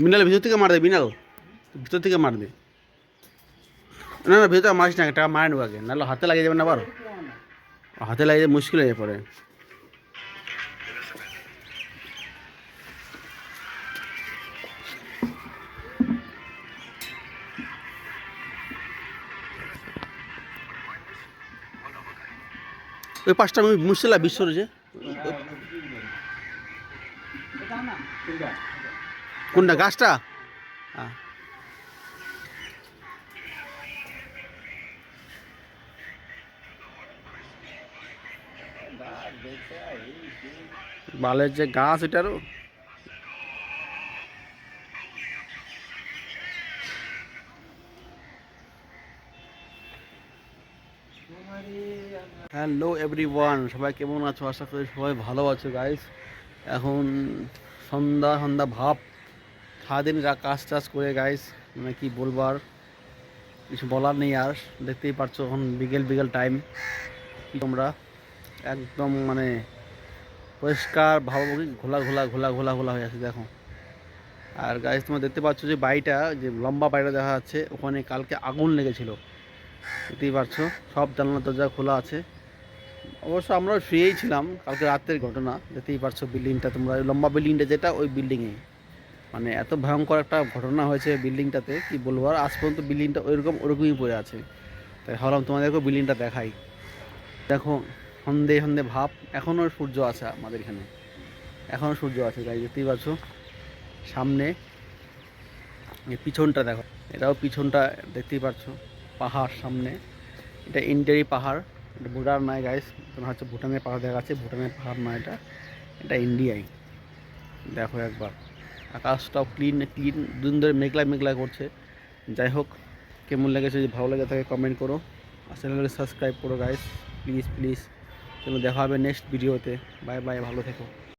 বিনাল ভিতর থেকে মার দে, বিনাল ভিতর থেকে মার দে। না না ভিতরে মারিস না, একটা মারে নেবো আগে, নাহলে হাতে লাগিয়ে যাবে না আবার, হাতে লাগিয়ে মুশকিল হয়ে পড়ে। ওই পাঁচটা আমি মুশকিল বিশ্বর যে কোনটা গাছটা? হ্যাঁ বালের যে গাছ এটারও। হ্যালো এভরিওয়ান, সবাই কেমন আছো? আশা করি সবাই ভালো আছো গাইস। এখন সন্ধ্যা সন্ধ্যা ভাব, সারাদিন কাজ টাজ করে গাইস, মানে কি বলবার, কিছু বলার নেই আর। দেখতেই পারছো এখন বিকেল বিকেল টাইম, তোমরা একদম মানে পরিষ্কার ভাবো কি ঘোলা ঘোলা ঘোলা ঘোলা ঘোলা হয়ে আছে দেখো। আর গাইস তোমরা দেখতে পাচ্ছ যে বাড়িটা, যে লম্বা বাড়িটা দেখা যাচ্ছে, ওখানে কালকে আগুন লেগেছিল। দেখতেই পারছো সব জানলা দরজা খোলা আছে। অবশ্য আমরা শুয়েই ছিলাম, কালকে রাতের ঘটনা। দেখতেই পারছো বিল্ডিংটা, তোমরা ওই লম্বা বিল্ডিংটা যেটা, ওই বিল্ডিংয়ে মানে এত ভয়ঙ্কর একটা ঘটনা হয়েছে বিল্ডিংটাতে, কি বলবো। আর আজ পর্যন্ত বিল্ডিংটা ওরকমই পড়ে আছে। তাই ভাবলাম তোমাদেরকেও বিল্ডিংটা দেখাই। দেখো সন্ধে সন্ধে ভাব, এখনও সূর্য আছে আমাদের এখানে, এখনও সূর্য আছে তাই। দেখতেই পাচ্ছ সামনে পিছনটা দেখো, এটাও পিছনটা দেখতেই পাচ্ছ, পাহাড় সামনে। এটা ইন্ডিয়ারই পাহাড়, এটা ভুটান নয় গাইস। তোমার হচ্ছে ভুটানের পাহাড় দেখা যাচ্ছে, ভুটানের পাহাড় নয় এটা, এটা ইন্ডিয়াই। দেখো একবার আকাশটাও ক্লিন ক্লিন, দিন ধরে মেঘলা মেঘলা করছে। যাই হোক, কেমন লেগেছে, যদি ভালো লেগে থাকে কমেন্ট করো, আর চ্যানেলকে সাবস্ক্রাইব করো গাইস, প্লিজ প্লিজ। চলো দেখা হবে নেক্সট ভিডিওতে। বাই বাই, ভালো থেকো।